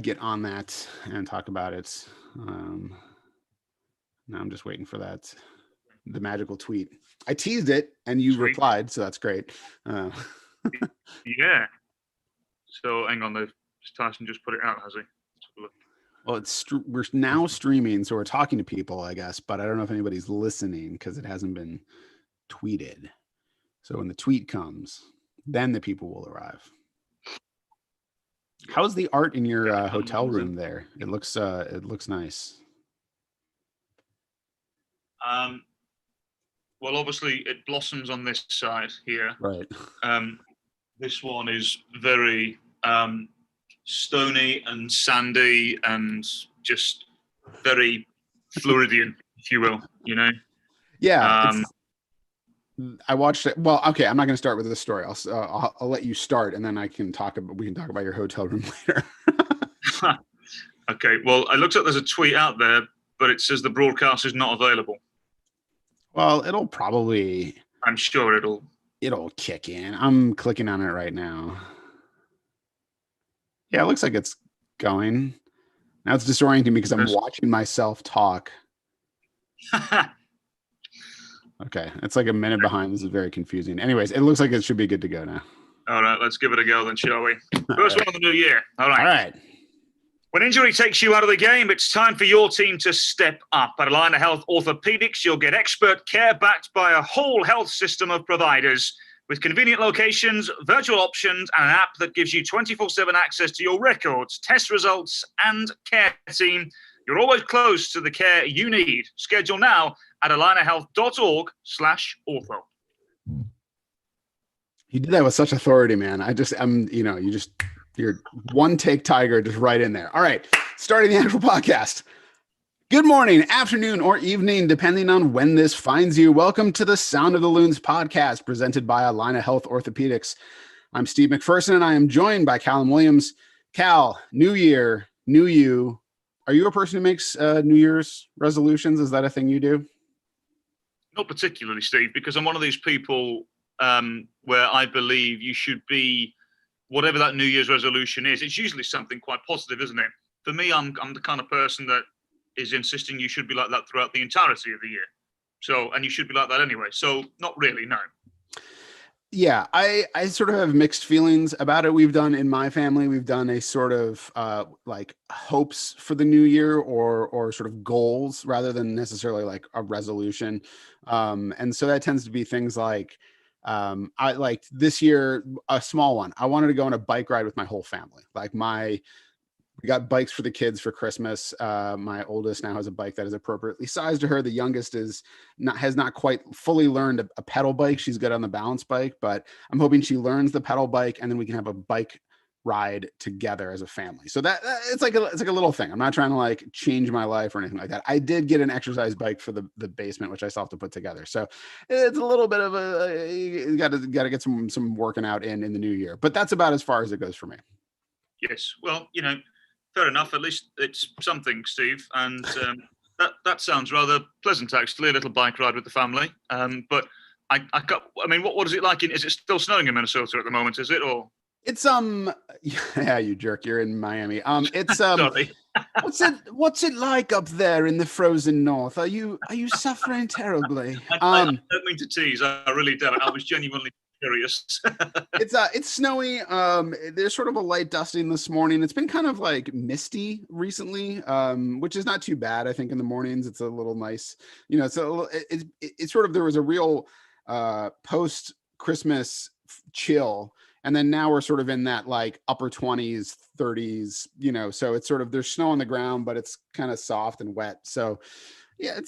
get on that and talk about it. Now I'm just waiting for the magical tweet. I teased it and you Sweet. replied, so that's great. Uh, Yeah. So hang on, Tyson just put it out, has he? well, we're now streaming, so we're talking to people, I guess, but I don't know if anybody's listening because it hasn't been tweeted. So when the tweet comes, then the people will arrive. How's the art in your hotel room there? It looks nice. Well, obviously it blossoms on this side here. Right. This one is very stony and sandy and just very Floridian, if you will. Yeah. I watched it. Well, okay, I'm not going to start with this story. I'll let you start, and then we can talk about your hotel room later. Okay. Well, it looks like there's a tweet out there, but it says the broadcast is not available. Well, it'll probably. I'm sure it'll kick in. I'm clicking on it right now. Yeah, it looks like it's going. Now it's disorienting me because I'm watching myself talk. Okay, it's like a minute behind. This is very confusing. Anyways, it looks like it should be good to go now. All right, let's give it a go then, shall we? First one of the new year. All right. All right. When injury takes you out of the game, it's time for your team to step up. At Aligner Health Orthopedics, you'll get expert care backed by a whole health system of providers with convenient locations, virtual options, and an app that gives you 24/7 access to your records, test results, and care team. You're always close to the care you need. Schedule now at alignerhealth.org/ortho. You did that with such authority, man. You're one take tiger, just right in there. All right, starting the actual podcast. Good morning, afternoon, or evening, depending on when this finds you. Welcome to the Sound of the Loons podcast, presented by Aligner Health Orthopedics. I'm Steve McPherson, and I am joined by Callum Williams. Cal, new year, new you. Are you a person who makes New Year's resolutions? Is that a thing you do? Not particularly, Steve, because I'm one of these people where I believe you should be, whatever that New Year's resolution is, it's usually something quite positive, isn't it? For me, I'm the kind of person that is insisting you should be like that throughout the entirety of the year. So, and you should be like that anyway. So not really, no. Yeah, I sort of have mixed feelings about it. We've done in my family, we've done a sort of like hopes for the new year or sort of goals rather than necessarily like a resolution. And so that tends to be things like I like this year, a small one. I wanted to go on a bike ride with my whole family. We got bikes for the kids for Christmas. My oldest now has a bike that is appropriately sized to her. The youngest has not quite fully learned a pedal bike. She's good on the balance bike, but I'm hoping she learns the pedal bike and then we can have a bike ride together as a family. So that it's like a little thing. I'm not trying to like change my life or anything like that. I did get an exercise bike for the basement, which I still have to put together. So it's a little bit of you got to get some working out in the new year. But that's about as far as it goes for me. Yes. Well, fair enough. At least it's something, Steve. And that sounds rather pleasant, actually, a little bike ride with the family. But what is it like? Is it still snowing in Minnesota at the moment, is it? Or it's yeah, you jerk, you're in Miami. It's sorry. what's it like up there in the frozen north? Are you suffering terribly? I don't mean to tease, I really don't. I was genuinely curious. It's snowy. There's sort of a light dusting this morning. It's been kind of like misty recently, which is not too bad. I think in the mornings it's a little nice. It's sort of, there was a real post Christmas chill, and then now we're sort of in that like upper 20s, 30s. So it's sort of, there's snow on the ground, but it's kind of soft and wet. So yeah,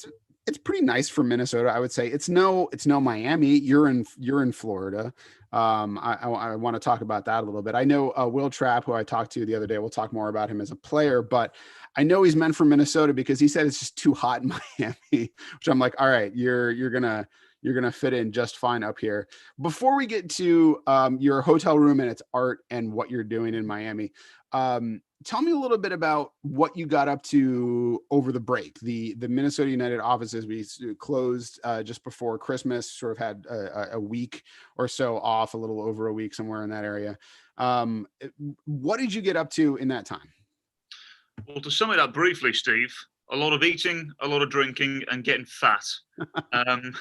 it's pretty nice for Minnesota, I would say. It's no Miami. You're in Florida. I want to talk about that a little bit. I know Will Trapp, who I talked to the other day, we'll talk more about him as a player, but I know he's meant for Minnesota because he said it's just too hot in Miami, which I'm like, all right, you're gonna fit in just fine up here. Before we get to your hotel room and its art and what you're doing in Miami, tell me a little bit about what you got up to over the break. The Minnesota United offices, we closed just before Christmas, sort of had a week or so off, a little over a week, somewhere in that area. What did you get up to in that time? Well, to sum it up briefly, Steve, a lot of eating, a lot of drinking, and getting fat. Um,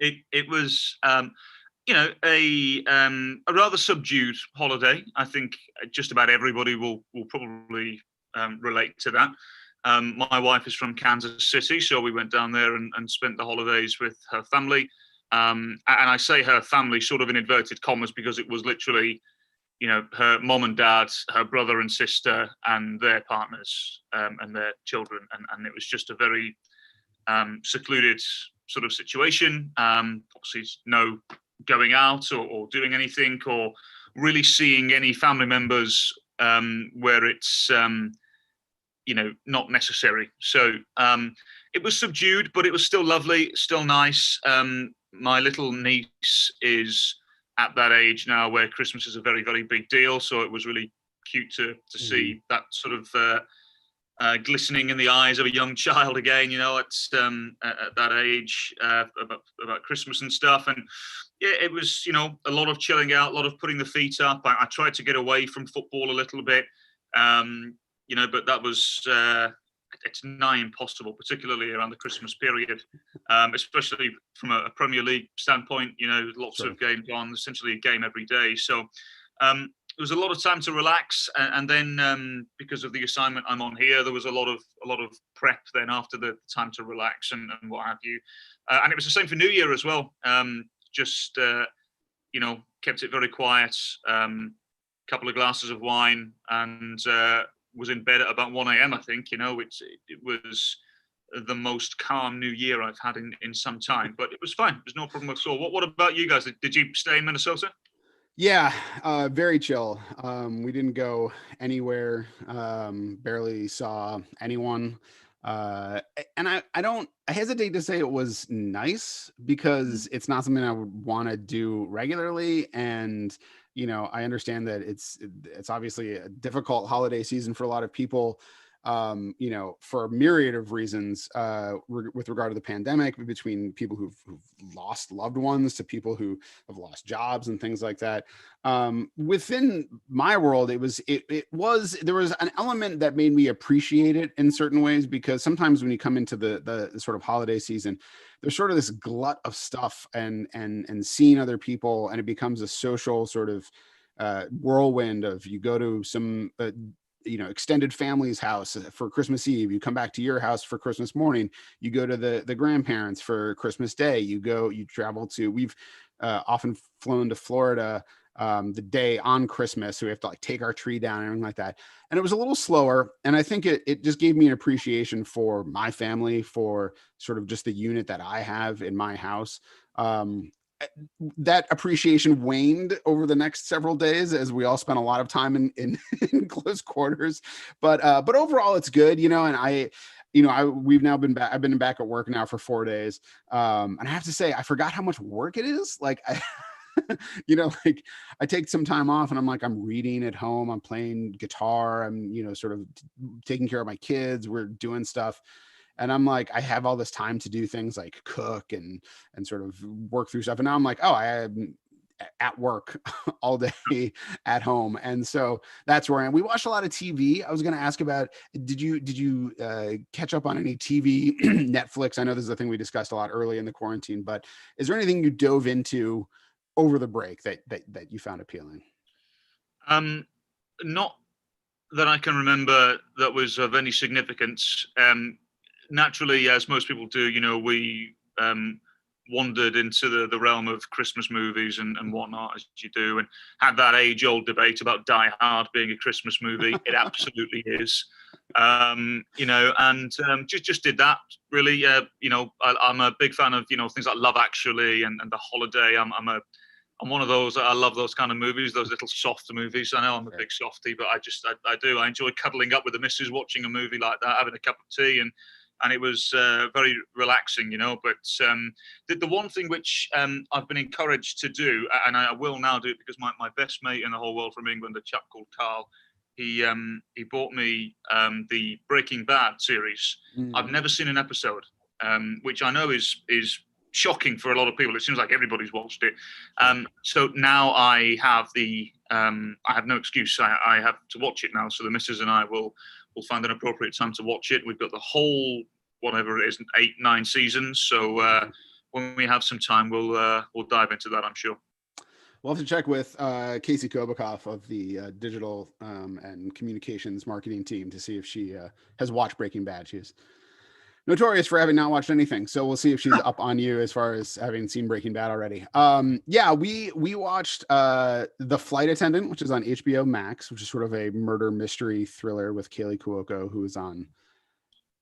it was a rather subdued holiday. I think just about everybody will probably relate to that. My wife is from Kansas City, so we went down there and spent the holidays with her family. And I say her family sort of in inverted commas because it was literally, her mom and dad, her brother and sister, and their partners and their children. And it was just a very secluded sort of situation. Obviously, no going out or doing anything or really seeing any family members where it's not necessary. So it was subdued, but it was still lovely, still nice. My little niece is at that age now where Christmas is a very, very big deal. So it was really cute to see that sort of glistening in the eyes of a young child again, at that age about Christmas and stuff. And yeah, it was, a lot of chilling out, a lot of putting the feet up. I tried to get away from football a little bit, but that was, it's nigh impossible, particularly around the Christmas period, especially from a Premier League standpoint, lots of games on, essentially a game every day. So there was a lot of time to relax. And then because of the assignment I'm on here, there was a lot of prep then after the time to relax and what have you. And it was the same for New Year as well. Just kept it very quiet, couple of glasses of wine, and was in bed at about 1 a.m. I think, it was the most calm New Year I've had in some time, but it was fine. There's no problem at all. What about you guys? Did you stay in Minnesota? Yeah, very chill. We didn't go anywhere, barely saw anyone. And I hesitate to say it was nice because it's not something I would want to do regularly. And, I understand that it's obviously a difficult holiday season for a lot of people, for a myriad of reasons, with regard to the pandemic, between people who've lost loved ones to people who have lost jobs and things like that. Within my world, there was an element that made me appreciate it in certain ways, because sometimes when you come into the sort of holiday season, there's sort of this glut of stuff and seeing other people, and it becomes a social sort of whirlwind of, you go to some extended family's house for Christmas Eve, you come back to your house for Christmas morning, you go to the grandparents for Christmas Day, you travel to, we've often flown to Florida the day on Christmas, so we have to take our tree down and everything like that. And it was a little slower, and I think it just gave me an appreciation for my family, for sort of just the unit that I have in my house. That appreciation waned over the next several days as we all spent a lot of time in close quarters, but overall it's good, and we've now been back. I've been back at work now for 4 days. And I have to say, I forgot how much work it is. I take some time off and I'm reading at home, I'm playing guitar, I'm, sort of taking care of my kids, we're doing stuff. And I have all this time to do things like cook and sort of work through stuff. And now I'm I am at work all day at home. And so that's where I am. We watched a lot of TV. I was going to ask about, did you catch up on any TV, Netflix? I know this is a thing we discussed a lot early in the quarantine, but is there anything you dove into over the break that you found appealing? Not that I can remember that was of any significance. Naturally, as most people do, we wandered into the realm of Christmas movies and whatnot, as you do, and had that age-old debate about Die Hard being a Christmas movie. It absolutely is. Just did that, really. I'm a big fan of, things like Love Actually and The Holiday. I'm one of those, I love those kind of movies, those little soft movies. I know I'm a big softie, but I do. I enjoy cuddling up with the missus, watching a movie like that, having a cup of tea, and it was very relaxing, But the one thing which I've been encouraged to do, and I will now do it because my best mate in the whole world from England, a chap called Carl, he bought me the Breaking Bad series. I've never seen an episode, which I know is shocking for a lot of people. It seems like everybody's watched it. So now I have I have no excuse. I have to watch it now. So the missus and I will find an appropriate time to watch it. We've got the whole, whatever it is, 8, 9 seasons. So when we have some time, we'll dive into that, I'm sure. We'll have to check with Casey Kobikoff of the digital and communications marketing team to see if she has watched Breaking Bad. She's notorious for having not watched anything, so we'll see if she's up on you as far as having seen Breaking Bad already. Yeah, we watched The Flight Attendant, which is on HBO Max, which is sort of a murder mystery thriller with Kaylee Cuoco, who is on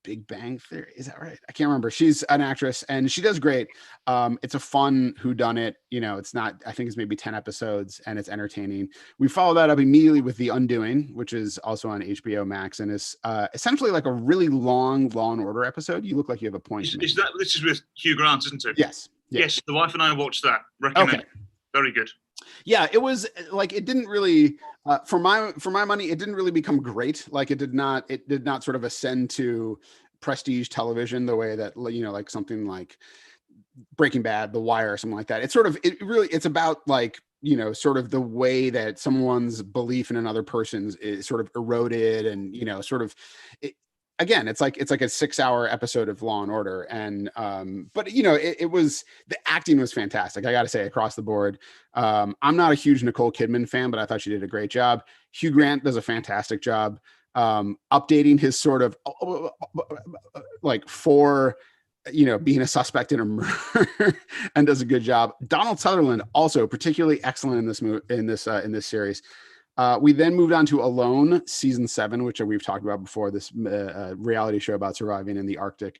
Big Bang Theory. Is that right? I can't remember. She's an actress and she does great. It's a fun whodunit. It's not, I think it's maybe 10 episodes and it's entertaining. We follow that up immediately with The Undoing, which is also on HBO Max and is essentially like a really long Law and Order episode. You look like you have a point. This is with Hugh Grant, isn't it? Yes. Yes. The wife and I watched that. Recommend. Okay. Very good. Yeah, it was like, it didn't really, for my money, it didn't really become great. Like it did not sort of ascend to prestige television the way that, like something like Breaking Bad, The Wire, or something like that. It's about like, sort of the way that someone's belief in another person's is sort of eroded and, again, it's like a 6-hour episode of Law and Order. And, but it was, the acting was fantastic. I got to say, across the board. I'm not a huge Nicole Kidman fan, but I thought she did a great job. Hugh Grant does a fantastic job, updating his sort of like for, being a suspect in a murder and does a good job. Donald Sutherland also particularly excellent in this series. We then moved on to Alone, season 7, which we've talked about before, this reality show about surviving in the Arctic,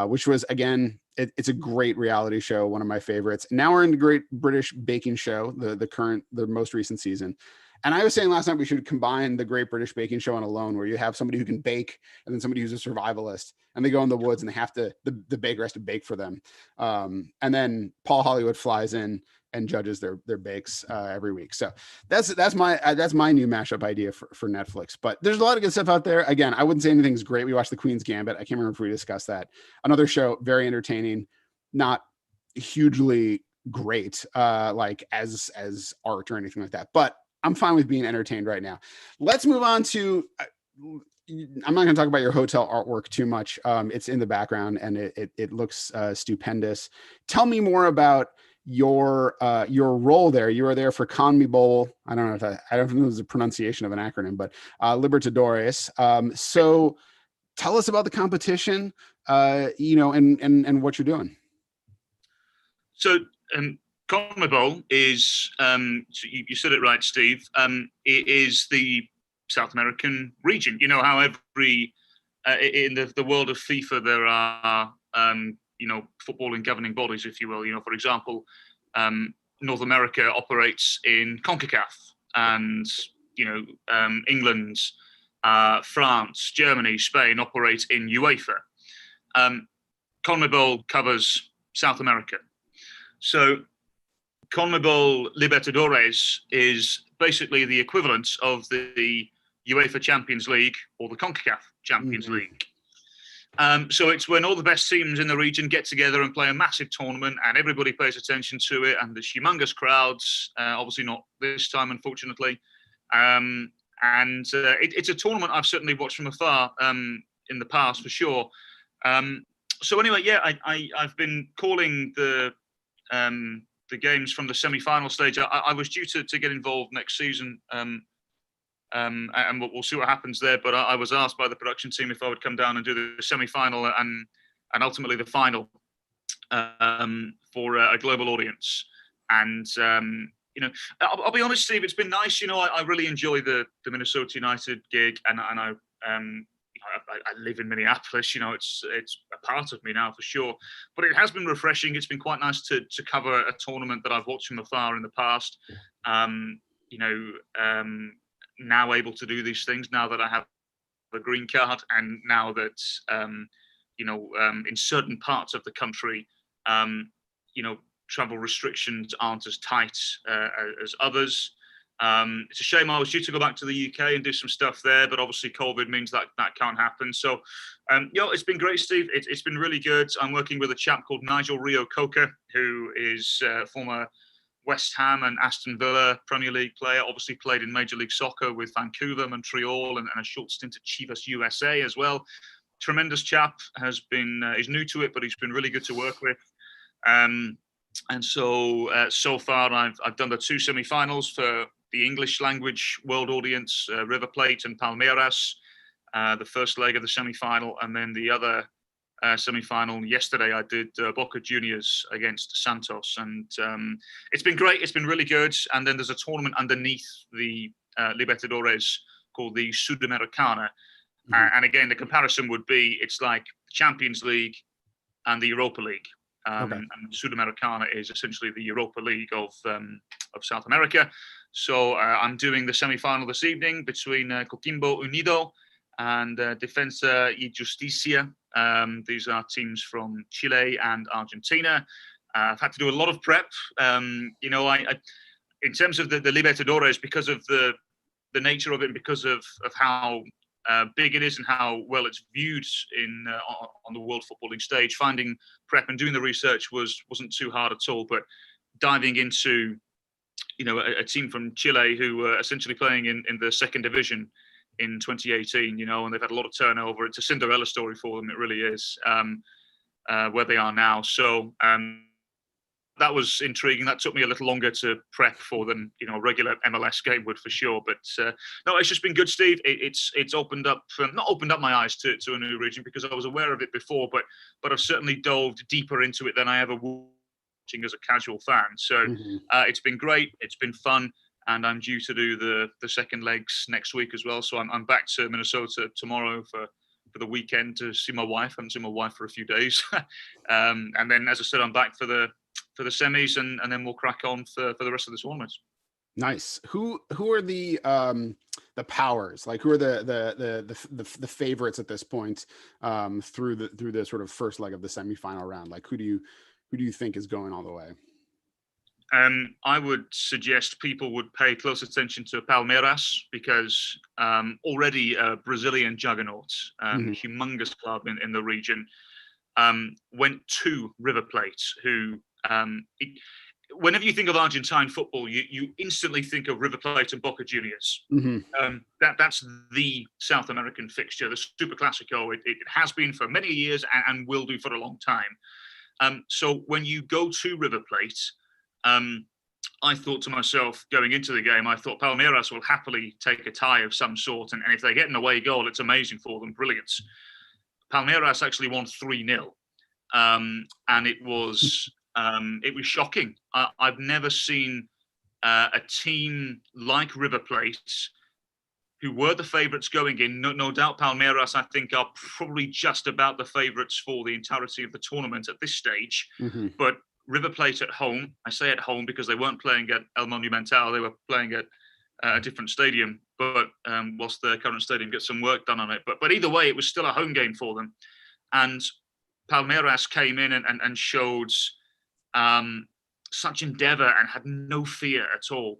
which was, again, it's a great reality show, one of my favorites. Now we're in the Great British Baking Show, the most recent season. And I was saying last night we should combine the Great British Baking Show and Alone, where you have somebody who can bake and then somebody who's a survivalist, and they go in the woods and they have to, the baker has to bake for them. And then Paul Hollywood flies in and judges their bakes every week. So that's my new mashup idea for Netflix. But there's a lot of good stuff out there. Again, I wouldn't say anything's great. We watched The Queen's Gambit. I can't remember if we discussed that. Another show, very entertaining, not hugely great, like as art or anything like that. But I'm fine with being entertained right now. Let's move on to. I'm not going to talk about your hotel artwork too much. It's in the background and it looks stupendous. Tell me more about your role there. You were there for CONMEBOL. I don't know if it was a pronunciation of an acronym, but Libertadores. So tell us about the competition, and what you're doing. So CONMEBOL is, so you said it right, Steve. It is the South American region. You know how every in the world of FIFA there are footballing governing bodies, if you will. For example, North America operates in CONCACAF, and England, France, Germany, Spain operate in UEFA. CONMEBOL covers South America. So CONMEBOL Libertadores is basically the equivalent of the UEFA Champions League or the CONCACAF Champions League. So it's when all the best teams in the region get together and play a massive tournament, and everybody pays attention to it, and there's humongous crowds. Obviously not this time, unfortunately. It's a tournament I've certainly watched from afar in the past, for sure. So anyway, yeah, I've been calling the games from the semi-final stage. I was due to get involved next season, and we'll see what happens there. But I was asked by the production team if I would come down and do the semi-final and ultimately the final for a global audience. And I'll be honest, Steve, it's been nice. I really enjoy the Minnesota United gig, and I live in Minneapolis. It's a part of me now, for sure. But it has been refreshing. It's been quite nice to cover a tournament that I've watched from afar in the past. Now able to do these things, now that I have a green card, and now that in certain parts of the country, travel restrictions aren't as tight as others. It's a shame I was due to go back to the UK and do some stuff there, but obviously COVID means that can't happen. So, it's been great, Steve. It's been really good. I'm working with a chap called Nigel Rio-Coker, who is former West Ham and Aston Villa Premier League player, obviously played in Major League Soccer with Vancouver, Montreal, and a short stint at Chivas USA as well. Tremendous chap, is new to it, but he's been really good to work with. And so far I've done the 2 semi-finals for the English language world audience, River Plate and Palmeiras, the first leg of the semi-final, and then the other semi-final yesterday I did Boca Juniors against Santos, and it's been great. It's been really good. And then there's a tournament underneath the Libertadores called the Sudamericana. And again, the comparison would be it's like the Champions League and the Europa League. And Sudamericana is essentially the Europa League of South America. So I'm doing the semi-final this evening between Coquimbo Unido and Defensa y Justicia. These are teams from Chile and Argentina. I've had to do a lot of prep. I in terms of the Libertadores, because of the nature of it, and because of how big it is and how well it's viewed on the world footballing stage, finding prep and doing the research wasn't too hard at all. But diving into a team from Chile who were essentially playing in the second division in 2018, and they've had a lot of turnover. It's a Cinderella story for them. It really is, where they are now. So that was intriguing. That took me a little longer to prep for than a regular MLS game would, for sure. But no, it's just been good, Steve. It's opened up, not opened up my eyes to a new region, because I was aware of it before, but I've certainly dove deeper into it than I ever would as a casual fan. So it's been great. It's been fun. And I'm due to do the second legs next week as well. So I'm back to Minnesota tomorrow for the weekend to see my wife. I haven't seen my wife for a few days. And then, as I said, I'm back for the semis, and then we'll crack on for the rest of the tournament. Nice. Who are the powers? Like, who are the favorites at this point through the sort of first leg of the semifinal round? Like, who do you think is going all the way? I would suggest people would pay close attention to Palmeiras, because already a Brazilian juggernaut, humongous club in the region, went to River Plate, who whenever you think of Argentine football, you instantly think of River Plate and Boca Juniors. That's the South American fixture, the Super Classico. It has been for many years and will do for a long time. So when you go to River Plate, I thought to myself, going into the game, I thought Palmeiras will happily take a tie of some sort, and if they get an away goal, it's amazing for them, brilliant. Palmeiras actually won 3-0, and it was shocking. I've never seen a team like River Plate, who were the favourites going in. No doubt Palmeiras, I think, are probably just about the favourites for the entirety of the tournament at this stage, but River Plate at home. I say at home because they weren't playing at El Monumental. They were playing at a different stadium, but whilst the current stadium gets some work done on it. But either way, it was still a home game for them. And Palmeiras came in and showed such endeavour and had no fear at all.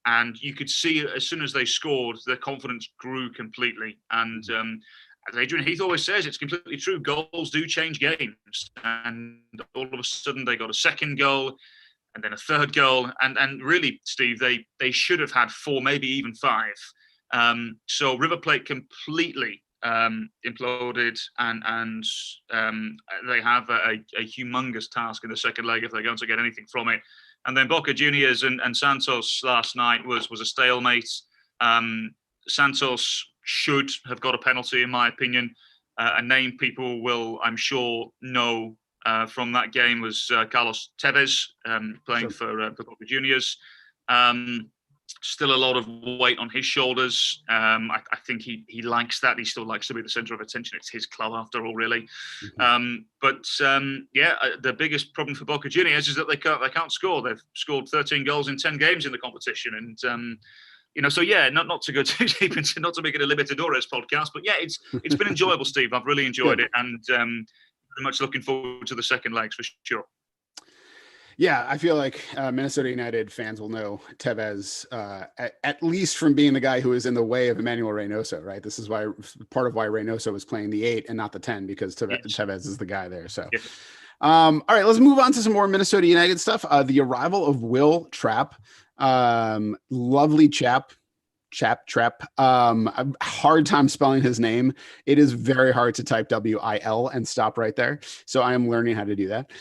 And you could see as soon as they scored, their confidence grew completely. And as Adrian Heath always says, it's completely true. Goals do change games. And all of a sudden they got a second goal and then a third goal. And really, Steve, they should have had 4, maybe even 5. So River Plate completely imploded, and they have a humongous task in the second leg if they're going to get anything from it. And then Boca Juniors and Santos last night was a stalemate. Santos should have got a penalty, in my opinion. A name people will, I'm sure, know from that game was Carlos Tevez, playing for Boca Juniors. Still a lot of weight on his shoulders. I think he likes that. He still likes to be the centre of attention. It's his club after all, really. But the biggest problem for Boca Juniors is that they can't score. They've scored 13 goals in 10 games in the competition, and so not to go too deep into, not to make it a Libertadores podcast, but yeah, it's been enjoyable, Steve. I've really enjoyed it, and very much looking forward to the second legs for sure. Yeah, I feel like Minnesota United fans will know Tevez at least from being the guy who is in the way of Emmanuel Reynoso, right? This is why part of why Reynoso was playing the 8 and not the 10 because Yes. Tevez is the guy there. So, Yeah. all right, let's move on to some more Minnesota United stuff. The arrival of Will Trapp, lovely chap. A hard time spelling his name. It is very hard to type WIL and stop right there. So I am learning how to do that.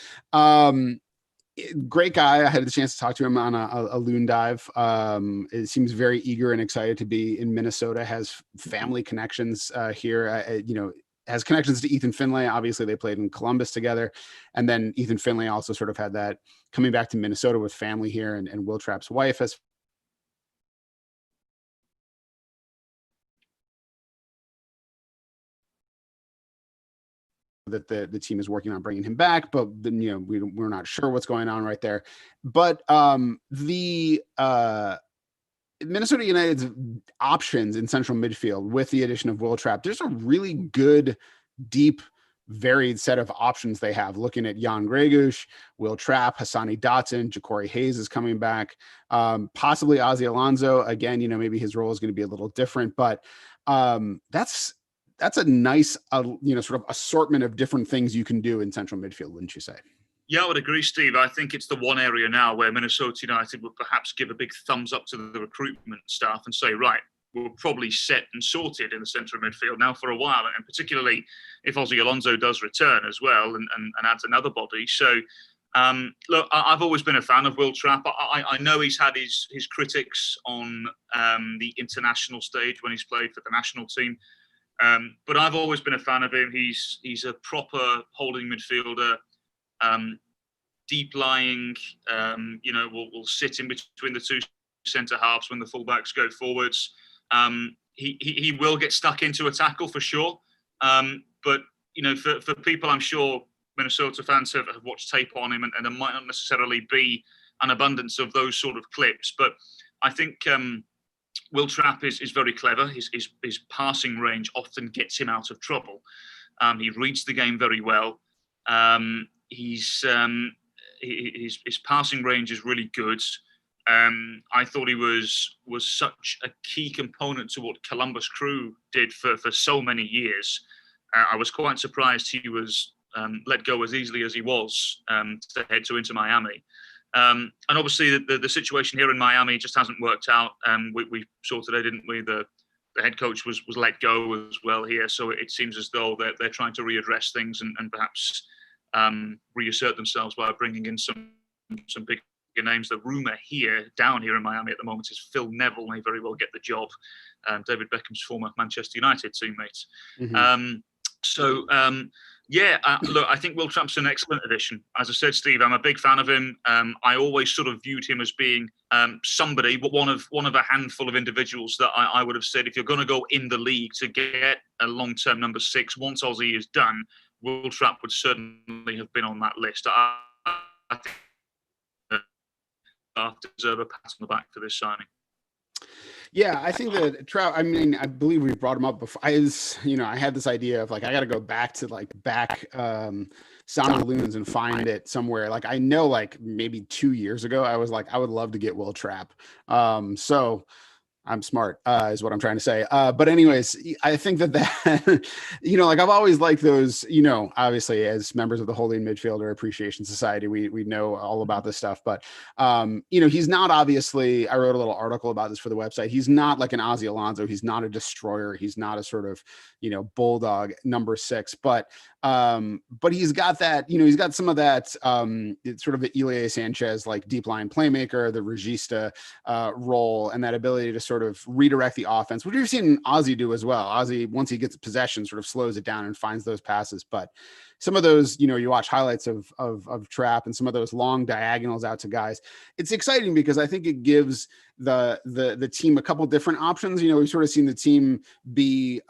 Great guy. I had the chance to talk to him on a loon dive. It seems very eager and excited to be in Minnesota, has family connections here. Has connections to Ethan Finlay. Obviously they played in Columbus together. And then Ethan Finlay also sort of had that coming back to Minnesota with family here, and Will Trapp's wife has that the team is working on bringing him back, but then, we're not sure what's going on right there. But the Minnesota United's options in central midfield with the addition of Will Trapp, there's a really good, deep, varied set of options they have. Looking at Jan Gregush, Will Trapp, Hassani Dotson, Ja'Cory Hayes is coming back, possibly Ozzy Alonso. Again, maybe his role is going to be a little different, but that's a nice, sort of assortment of different things you can do in central midfield, wouldn't you say? Yeah, I would agree, Steve. I think it's the one area now where Minnesota United would perhaps give a big thumbs up to the recruitment staff and say, right, we're probably set and sorted in the centre of midfield now for a while, and particularly if Ozzy Alonso does return as well and adds another body. So, look, I've always been a fan of Will Trapp. I know he's had his critics on the international stage when he's played for the national team. But I've always been a fan of him. He's a proper holding midfielder, deep lying. Will sit in between the two centre halves when the fullbacks go forwards. He will get stuck into a tackle for sure. But for people, I'm sure Minnesota fans have watched tape on him, and there might not necessarily be an abundance of those sort of clips. But I think Will Trapp is very clever. His passing range often gets him out of trouble. He reads the game very well. His passing range is really good. I thought he was such a key component to what Columbus Crew did for so many years. I was quite surprised he was let go as easily as he was to head to Inter Miami. And obviously the situation here in Miami just hasn't worked out. We saw today, didn't we? The head coach was let go as well here. So it seems as though they're trying to readdress things and perhaps reassert themselves by bringing in some bigger names. The rumor down here in Miami at the moment is Phil Neville may very well get the job. David Beckham's former Manchester United teammate. Mm-hmm. Look, I think Will Trapp's an excellent addition. As I said, Steve, I'm a big fan of him. I always sort of viewed him as being somebody, but one of a handful of individuals that I would have said, if you're going to go in the league to get a long-term number 6, once Ozzy is done, Will Trapp would certainly have been on that list. I think I deserve a pat on the back for this signing. Yeah, I think that Trout, I mean, I believe we brought him up before. I had this idea of I got to go back to Sound of the Loons and find it somewhere. I know maybe 2 years ago, I was I would love to get Will Trapp. So I'm smart, is what I'm trying to say. But anyways, I think that I've always liked those, obviously as members of the Holding Midfielder Appreciation Society, we know all about this stuff, but he's not obviously, I wrote a little article about this for the website. He's not like an Ozzy Alonso. He's not a destroyer. He's not a sort of, bulldog number 6, but he's got that, he's got some of that sort of the Elie Sanchez, deep line playmaker, the regista role, and that ability to sort of redirect the offense, which we've seen Ozzy do as well. Ozzy, once he gets possession, sort of slows it down and finds those passes. But some of those, you watch highlights of Trapp and some of those long diagonals out to guys. It's exciting because I think it gives the team a couple different options. We've sort of seen the team be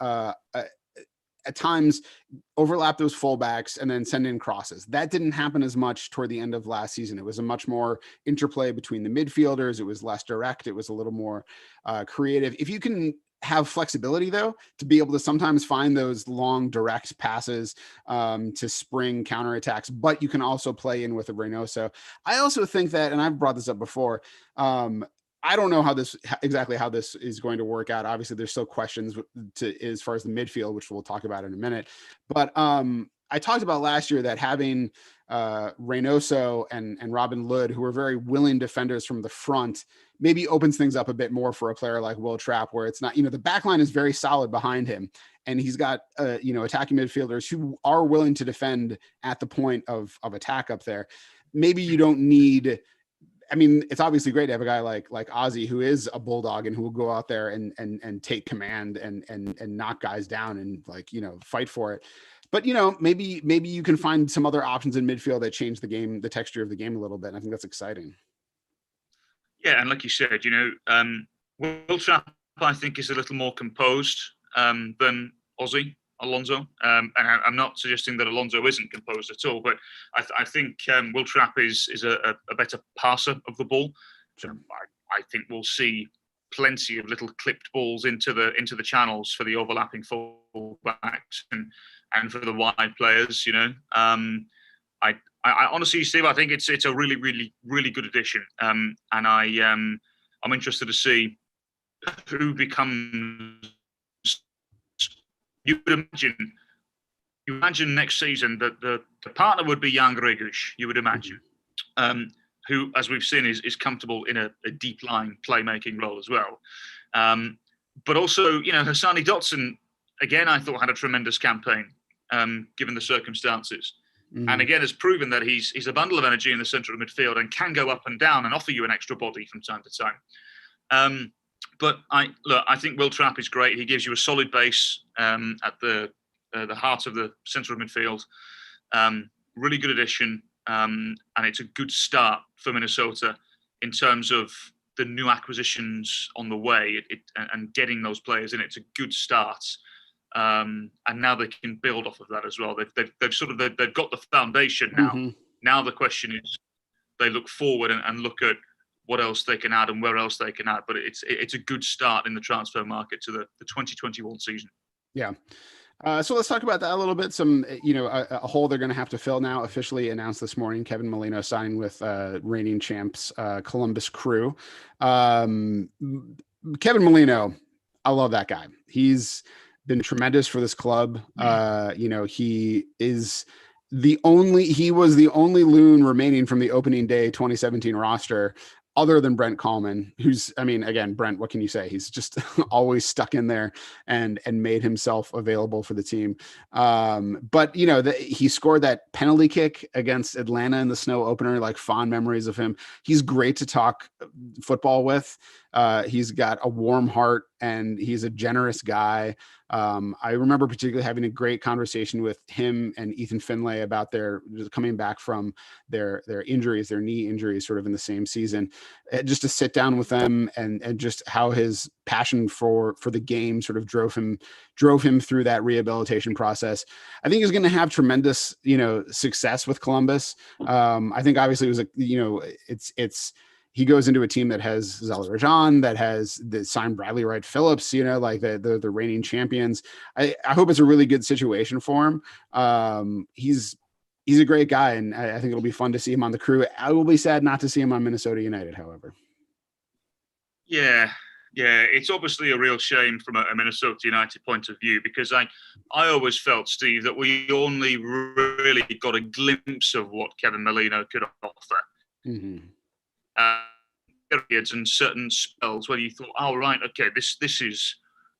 at times overlap those fullbacks and then send in crosses. That didn't happen as much toward the end of last season. It was a much more interplay between the midfielders. It was less direct. It was a little more creative. If you can have flexibility though to be able to sometimes find those long direct passes to spring counterattacks, but you can also play in with a Reynoso. I also think that, and I've brought this up before, I don't know exactly how this is going to work out. Obviously, there's still questions as far as the midfield, which we'll talk about in a minute. But I talked about last year that having Reynoso and Robin Lod, who are very willing defenders from the front, maybe opens things up a bit more for a player like Will Trapp, where it's not, the back line is very solid behind him. And he's got, attacking midfielders who are willing to defend at the point of attack up there. Maybe you don't need, it's obviously great to have a guy like Ozzy, who is a bulldog and who will go out there and take command and knock guys down and fight for it. But, maybe you can find some other options in midfield that change the texture of the game a little bit. And I think that's exciting. Yeah, and like you said, Will Trapp, I think, is a little more composed than Alonso. And I'm not suggesting that Alonso isn't composed at all, but I think Will Trapp is a better passer of the ball. Sure. I think we'll see plenty of little clipped balls into the channels for the overlapping fullbacks and for the wide players. I honestly, Steve, I think it's a really, really, really good addition. And I'm interested to see who becomes. You imagine next season that the partner would be Jan Greguš, you would imagine, who, as we've seen, is comfortable in a deep line playmaking role as well. But also, Hassani Dotson, again, I thought had a tremendous campaign, given the circumstances. Mm-hmm. And again, has proven that he's a bundle of energy in the centre of midfield and can go up and down and offer you an extra body from time to time. But I think Will Trapp is great. He gives you a solid base at the heart of the centre of midfield. Really good addition, and it's a good start for Minnesota in terms of the new acquisitions on the way and getting those players in. It's a good start. And now they can build off of that as well. They've got the foundation now. Mm-hmm. Now the question is, they look forward and look at what else they can add and where else they can add. But it's a good start in the transfer market to the 2021 season. Yeah. So let's talk about that a little bit. Some, a hole they're going to have to fill now, officially announced this morning. Kevin Molino signing with reigning champs Columbus Crew. Kevin Molino, I love that guy. He's been tremendous for this club. He was the only Loon remaining from the opening day 2017 roster, other than Brent Kallman, who's, again, Brent, what can you say? He's just always stuck in there and made himself available for the team. But he scored that penalty kick against Atlanta in the snow opener, like fond memories of him. He's great to talk football with. He's got a warm heart and he's a generous guy. I remember particularly having a great conversation with him and Ethan Finlay about their coming back from their injuries, their knee injuries, sort of in the same season, just to sit down with them and just how his passion for the game sort of drove him through that rehabilitation process. I think he's going to have tremendous, success with Columbus. I think obviously it was he goes into a team that has Zella Rajan, that has signed Bradley Wright Phillips, like the reigning champions. I hope it's a really good situation for him. He's a great guy, and I think it'll be fun to see him on the Crew. I will be sad not to see him on Minnesota United, however. Yeah, it's obviously a real shame from a Minnesota United point of view, because I always felt, Steve, that we only really got a glimpse of what Kevin Molino could offer. Mm-hmm. Periods and certain spells where you thought, oh, right, okay, this is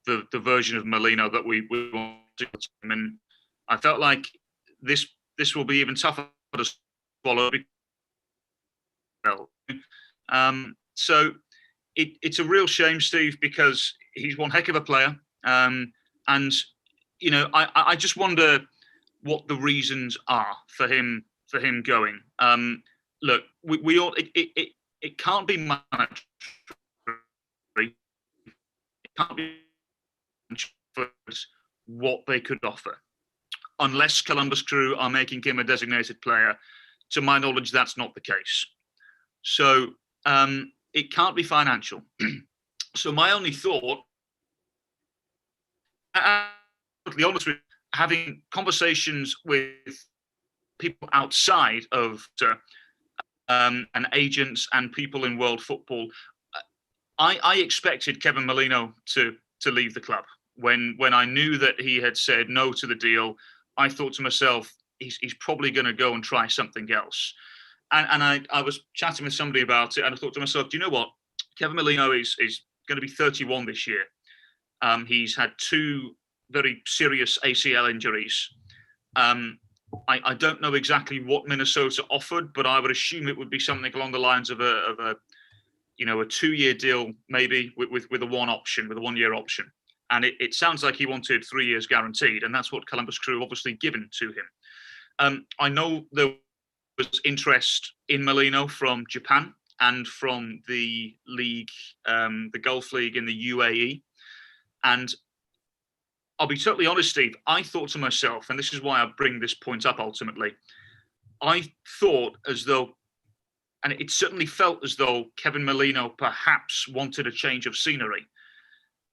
the version of Molino that we want to see. And I felt like this will be even tougher to swallow. So it's a real shame, Steve, because he's one heck of a player. And, I just wonder what the reasons are for him going. Look, we all, it can't be monetary. It can't be for what they could offer, unless Columbus Crew are making him a designated player. To my knowledge, that's not the case. So it can't be financial. So my only thought To be honest with you, having conversations with people outside of and agents and people in world football, I expected Kevin Molino to leave the club. When I knew that he had said no to the deal, I thought to myself, he's probably going to go and try something else. And I was chatting with somebody about it, and I thought to myself, do you know what? Kevin Molino is going to be 31 this year. He's had 2 very serious ACL injuries. I don't know exactly what Minnesota offered, but I would assume it would be something along the lines of a 2-year deal, maybe with a 1-year option. And it sounds like he wanted 3 years guaranteed, and that's what Columbus Crew obviously given to him. I know there was interest in Molino from Japan and from the league, the Gulf League in the UAE. And I'll be totally honest, Steve, I thought to myself, and this is why I bring this point up ultimately, I thought as though, and it certainly felt as though Kevin Molino perhaps wanted a change of scenery.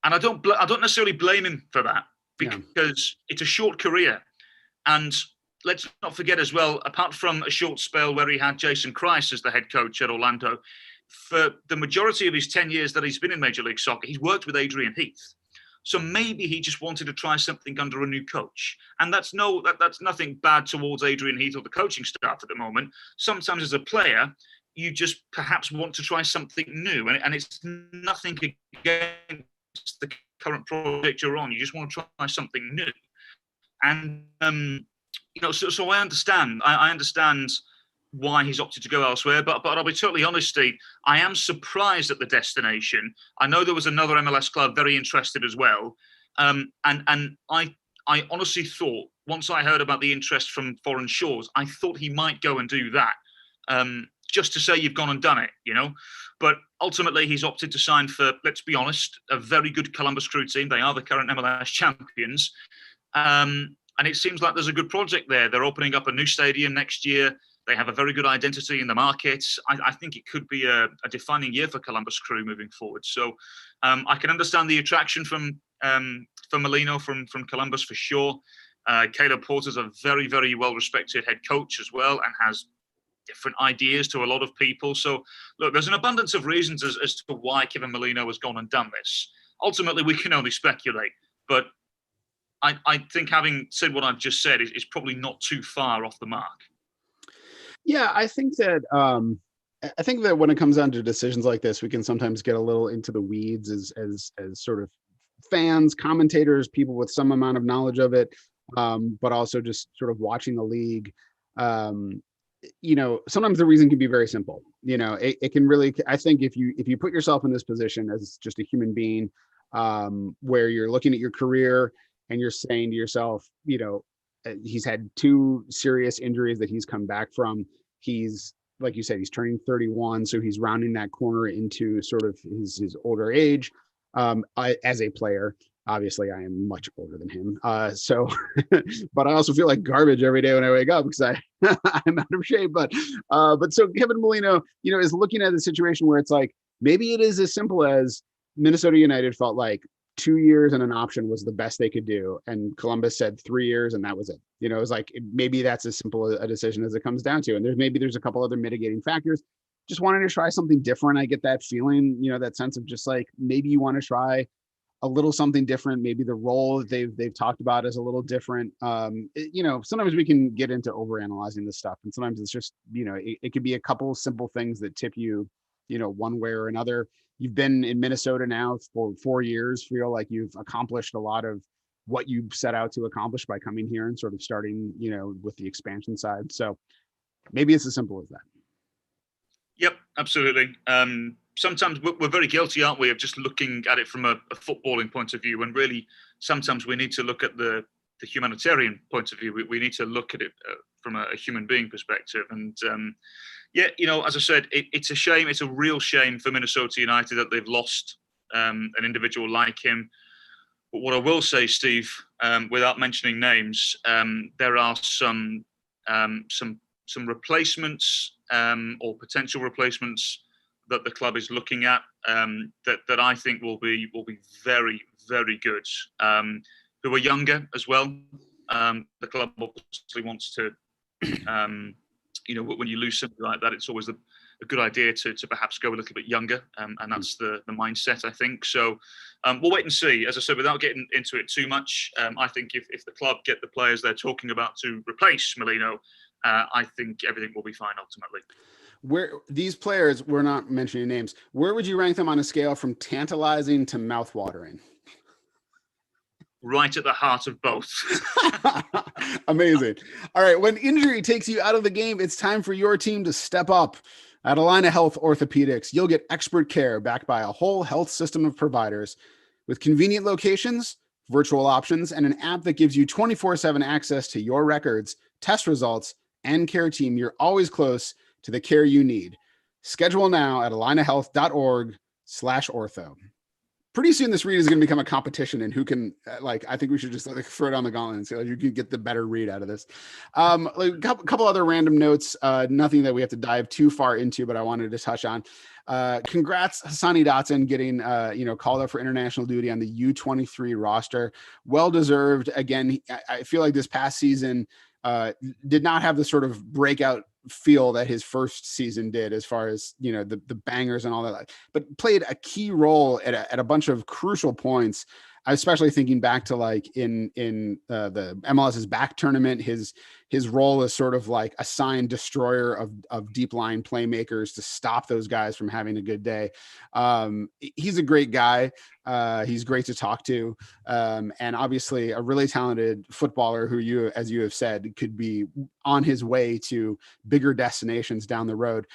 And I don't necessarily blame him for that, because it's a short career. And let's not forget as well, apart from a short spell where he had Jason Kreis as the head coach at Orlando, for the majority of his 10 years that he's been in Major League Soccer, he's worked with Adrian Heath. So maybe he just wanted to try something under a new coach. And that's nothing bad towards Adrian Heath or the coaching staff at the moment. Sometimes as a player, you just perhaps want to try something new. And it's nothing against the current project you're on. You just want to try something new. And, so I understand. I understand why he's opted to go elsewhere. But I'll be totally honest, Steve, I am surprised at the destination. I know there was another MLS club very interested as well. And I honestly thought, once I heard about the interest from foreign shores, I thought he might go and do that. Just to say you've gone and done it, But ultimately, he's opted to sign for, let's be honest, a very good Columbus Crew team. They are the current MLS champions. And it seems like there's a good project there. They're opening up a new stadium next year. They have a very good identity in the markets. I think it could be a defining year for Columbus Crew moving forward. So I can understand the attraction from Molino from Columbus for sure. Caleb Porter's a very, very well-respected head coach as well, and has different ideas to a lot of people. So look, there's an abundance of reasons as to why Kevin Molino has gone and done this. Ultimately, we can only speculate, but I think having said what I've just said is probably not too far off the mark. Yeah, I think that when it comes down to decisions like this, we can sometimes get a little into the weeds as sort of fans, commentators, people with some amount of knowledge of it, but also just sort of watching the league. Sometimes the reason can be very simple. It can really, I think if you put yourself in this position as just a human being, where you're looking at your career and you're saying to yourself, he's had 2 serious injuries that he's come back from. He's, like you said, he's turning 31, so he's rounding that corner into sort of his older age. As a player, obviously, I am much older than him. But I also feel like garbage every day when I wake up because I'm out of shape. But so Kevin Molino, is looking at the situation where it's like maybe it is as simple as Minnesota United felt like 2 years and an option was the best they could do, and Columbus said 3 years and that was it. It was like maybe that's as simple a decision as it comes down to. And there's a couple other mitigating factors. Just wanting to try something different. I get that feeling, that sense of just like maybe you want to try a little something different. Maybe the role that they've talked about is a little different. Sometimes we can get into overanalyzing this stuff, and sometimes it's just it could be a couple of simple things that tip you, one way or another. You've been in Minnesota now for 4 years. Feel like you've accomplished a lot of what you set out to accomplish by coming here and sort of starting, with the expansion side. So maybe it's as simple as that. Yep, absolutely. Sometimes we're very guilty, aren't we, of just looking at it from a footballing point of view, and really sometimes we need to look at the humanitarian point of view. We need to look at it from a human being perspective. And as I said, it's a shame. It's a real shame for Minnesota United that they've lost an individual like him. But what I will say, Steve, without mentioning names, there are some replacements or potential replacements that the club is looking at that I think will be very, very good. who are younger as well. The club obviously wants to, when you lose something like that, it's always a good idea to perhaps go a little bit younger, and that's the mindset, I think. So we'll wait and see. As I said, without getting into it too much, I think if the club get the players they're talking about to replace Molino, I think everything will be fine ultimately. Where these players, we're not mentioning names, where would you rank them on a scale from tantalizing to mouthwatering? Right at the heart of both. Amazing. All right. When injury takes you out of the game, it's time for your team to step up. At Allina Health Orthopedics, you'll get expert care backed by a whole health system of providers with convenient locations, virtual options, and an app that gives you 24/7 access to your records, test results, and care team. You're always close to the care you need. Schedule now at allinahealth.org/ortho. Pretty soon this read is going to become a competition, and who can, I think we should just throw it on the gauntlet and see who can get the better read out of this. A couple other random notes, nothing that we have to dive too far into, but I wanted to touch on. Congrats, Hassani Dotson, getting called up for international duty on the U23 roster. Well-deserved. Again, I feel like this past season did not have the sort of breakout feel that his first season did, as far as the bangers and all that, but played a key role at a bunch of crucial points, especially thinking back to in the MLS's back tournament, his role as sort of like assigned destroyer of deep line playmakers to stop those guys from having a good day. He's a great guy. He's great to talk to. And obviously a really talented footballer who as you have said, could be on his way to bigger destinations down the road.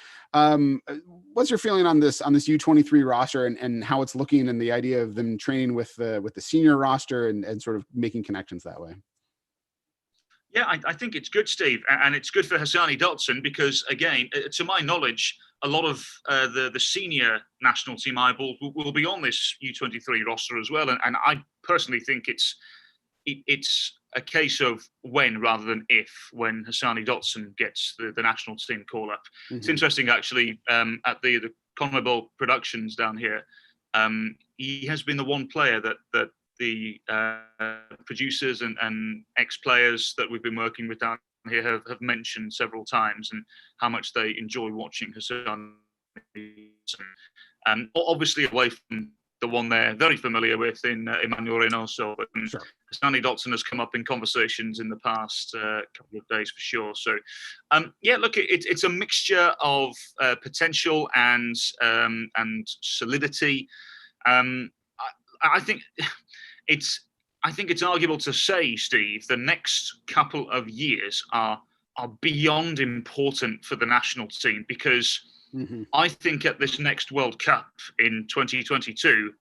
What's your feeling on this U23 roster and how it's looking, and the idea of them training with the senior roster and sort of making connections that way? Yeah, I think it's good, Steve, and it's good for Hassani Dotson because, again, to my knowledge, a lot of the senior national team eyeballs will be on this U23 roster as well, and I personally think it's a case of when rather than if, when Hassani Dotson gets the national team call-up. Mm-hmm. It's interesting, actually, at the CONMEBOL Productions down here, he has been the one player that the producers and ex-players that we've been working with down here have mentioned several times, and how much they enjoy watching Hassani. Obviously away from the one they're very familiar with in Emmanuel Reynoso, but sure. Hassani Dotson has come up in conversations in the past couple of days for sure. So, look, it's a mixture of potential and solidity. I think it's arguable to say, Steve, the next couple of years are beyond important for the national team because I think at this next World Cup in 2022,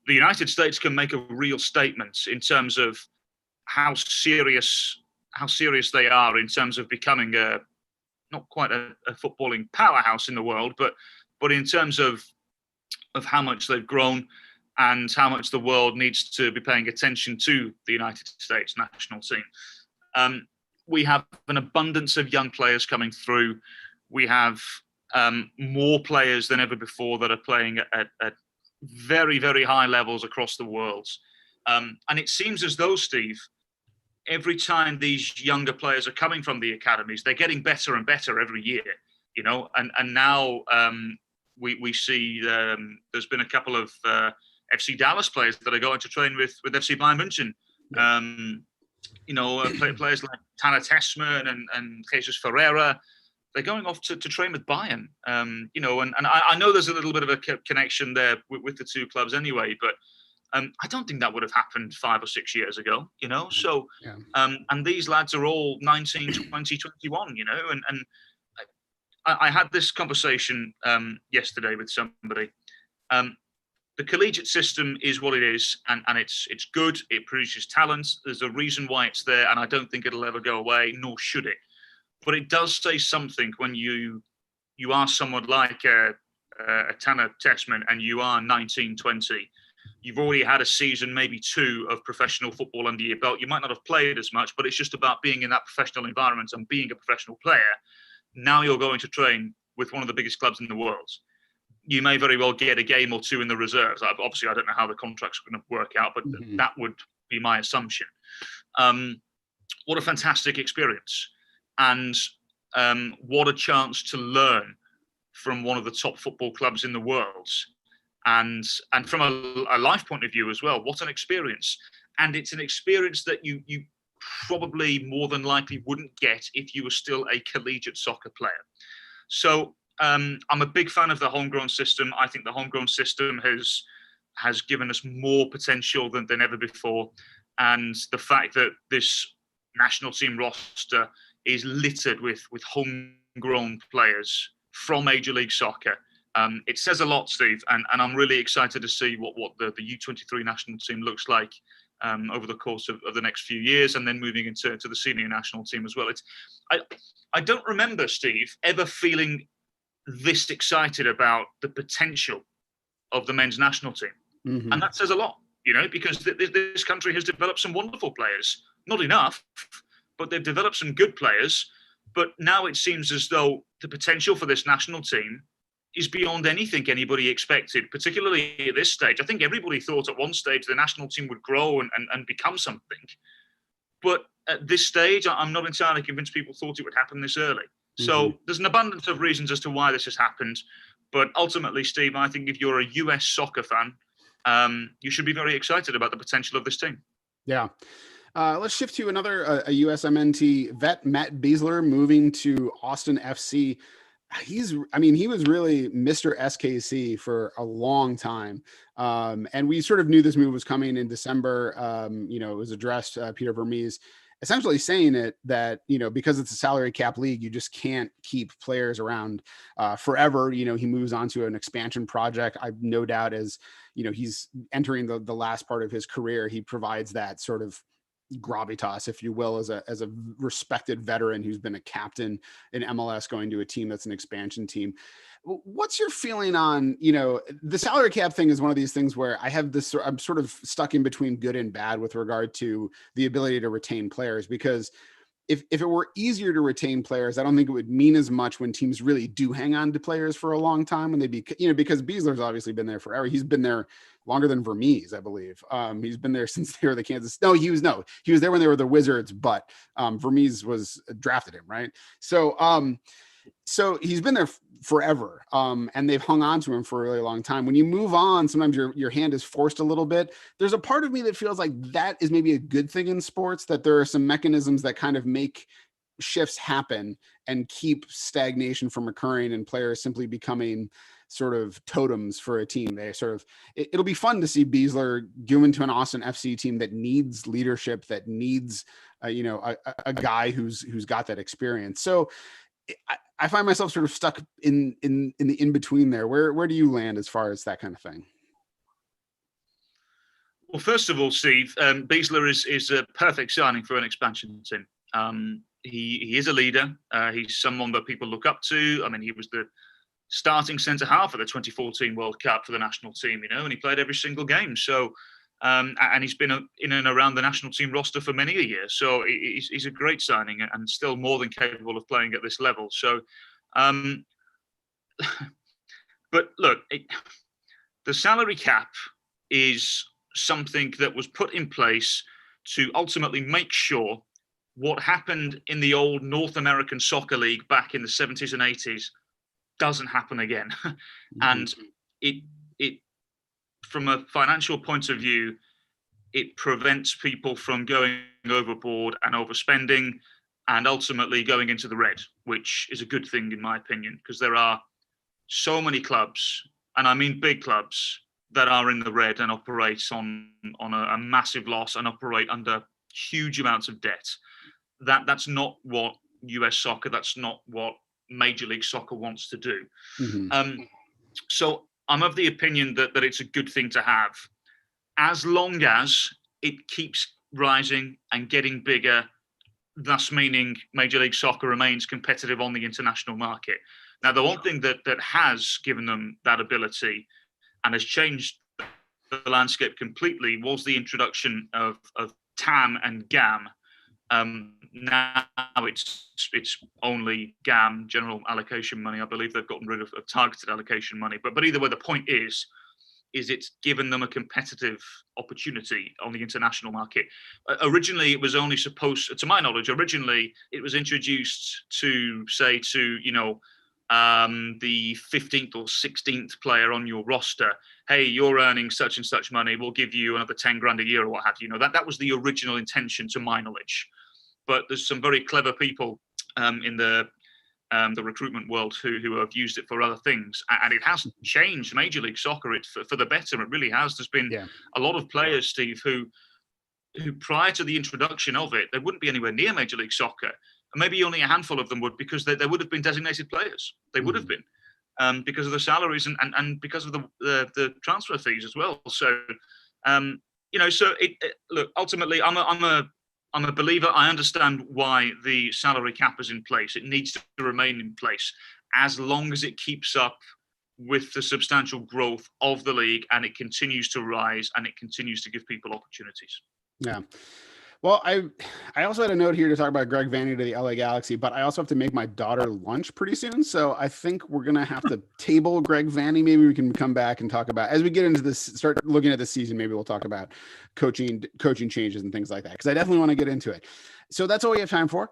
the United States can make a real statement in terms of how serious they are in terms of becoming not quite a footballing powerhouse in the world, but in terms of how much they've grown and how much the world needs to be paying attention to the United States national team. We have an abundance of young players coming through. We have more players than ever before that are playing at very, very high levels across the world. And it seems as though, Steve, every time these younger players are coming from the academies, they're getting better and better every year, and now we see there's been a couple of FC Dallas players that are going to train with FC Bayern München. Players like Tanner Tessman and Jesus Ferreira, they're going off to train with Bayern. And I know there's a little bit of a connection there with the two clubs anyway, but I don't think that would have happened 5 or 6 years ago, So, and these lads are all 19, 20, 21, and I had this conversation yesterday with somebody. The collegiate system is what it is, and it's good. It produces talent. There's a reason why it's there, and I don't think it'll ever go away, nor should it. But it does say something when you are someone like a Tanner Tessman and you are 19, 20. You've already had a season, maybe 2, of professional football under your belt. You might not have played as much, but it's just about being in that professional environment and being a professional player. Now you're going to train with one of the biggest clubs in the world. You may very well get a game or 2 in the reserves. Obviously, I don't know how the contracts are going to work out, but that would be my assumption. What a fantastic experience, and what a chance to learn from one of the top football clubs in the world, and from a life point of view as well. What an experience. And it's an experience that you probably more than likely wouldn't get if you were still a collegiate soccer player. So I'm a big fan of the homegrown system. I think the homegrown system has given us more potential than ever before. And the fact that this national team roster is littered with homegrown players from Major League Soccer, it says a lot, Steve. And I'm really excited to see what the U23 national team looks like over the course of the next few years, and then moving into the senior national team as well. I don't remember, Steve, ever feeling this excited about the potential of the men's national team. Mm-hmm. And that says a lot, because this country has developed some wonderful players. Not enough, but they've developed some good players. But now it seems as though the potential for this national team is beyond anything anybody expected, particularly at this stage. I think everybody thought at one stage the national team would grow and become something. But at this stage, I'm not entirely convinced people thought it would happen this early. So there's an abundance of reasons as to why this has happened. But ultimately, Steve, I think if you're a US soccer fan, you should be very excited about the potential of this team. Yeah. Let's shift to another a USMNT vet, Matt Beasler, moving to Austin FC. He was really Mr. SKC for a long time. And we sort of knew this move was coming in December. It was addressed, Peter Vermees essentially saying that, because it's a salary cap league, you just can't keep players around forever. He moves on to an expansion project. I've no doubt as, he's entering the last part of his career, he provides that sort of gravitas, if you will, as a respected veteran who's been a captain in MLS going to a team that's an expansion team. What's your feeling on, the salary cap thing is one of these things where I'm sort of stuck in between good and bad with regard to the ability to retain players, because if it were easier to retain players, I don't think it would mean as much when teams really do hang on to players for a long time, when because Beasler's obviously been there forever. He's been there longer than Vermees, I believe. He's been there since they were the Kansas. No, he was there when they were the Wizards, but Vermees was drafted him, right? So he's been there forever, and they've hung on to him for a really long time. When you move on, sometimes your hand is forced a little bit. There's a part of me that feels like that is maybe a good thing in sports, that there are some mechanisms that kind of make shifts happen and keep stagnation from occurring and players simply becoming sort of totems for a team. It'll be fun to see Beasler go into an Austin FC team that needs leadership, that needs a guy who's got that experience. So I find myself sort of stuck in the in between there. Where do you land as far as that kind of thing? Well, first of all, Steve, Beasler is a perfect signing for an expansion team. He is a leader. He's someone that people look up to. I mean, he was the starting centre half of the 2014 World Cup for the national team, and he played every single game. So, and he's been in and around the national team roster for many a year. So he's a great signing and still more than capable of playing at this level. So, but look, the salary cap is something that was put in place to ultimately make sure what happened in the old North American Soccer League back in the 70s and 80s doesn't happen again. And it from a financial point of view, it prevents people from going overboard and overspending and ultimately going into the red, which is a good thing in my opinion, because there are so many clubs, and I mean big clubs, that are in the red and operate on a massive loss and operate under huge amounts of debt. That's not what US soccer, that's not what Major League Soccer wants to do. So I'm of the opinion that it's a good thing to have, as long as it keeps rising and getting bigger, thus meaning Major League Soccer remains competitive on the international market. Now, the one thing that has given them that ability and has changed the landscape completely was the introduction of TAM and GAM. Now it's only GAM, general allocation money. I believe they've gotten rid of targeted allocation money. But either way, the point is is it's given them a competitive opportunity on the international market. Originally, it was only supposed, to my knowledge, it was introduced to say to, the 15th or 16th player on your roster, hey, you're earning such and such money, we'll give you another 10 grand a year or what have you. That was the original intention, to my knowledge. But there's some very clever people in the recruitment world who have used it for other things, and it has changed Major League Soccer for the better. It really has. There's been a lot of players, Steve, who prior to the introduction of it, they wouldn't be anywhere near Major League Soccer. And maybe only a handful of them would, because they would have been designated players. They would have been because of the salaries and because of the transfer fees as well. So, look, ultimately, I'm a believer. I understand why the salary cap is in place. It needs to remain in place as long as it keeps up with the substantial growth of the league and it continues to rise and it continues to give people opportunities. Yeah. Well, I also had a note here to talk about Greg Vanney to the LA Galaxy, but I also have to make my daughter lunch pretty soon. So I think we're going to have to table Greg Vanney. Maybe we can come back and talk about, as we get into this, start looking at the season, maybe we'll talk about coaching changes and things like that, because I definitely want to get into it. So that's all we have time for.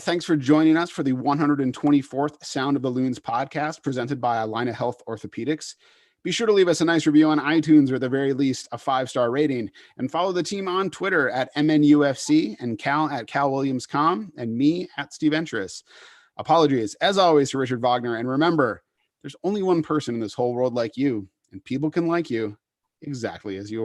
Thanks for joining us for the 124th Sound of the Loons podcast presented by Allina Health Orthopedics. Be sure to leave us a nice review on iTunes, or at the very least a 5-star rating, and follow the team on Twitter at MNUFC and Cal at CalWilliamsCom and me at Steve Entris. Apologies, as always, to Richard Wagner. And remember, there's only one person in this whole world like you, and people can like you exactly as you are.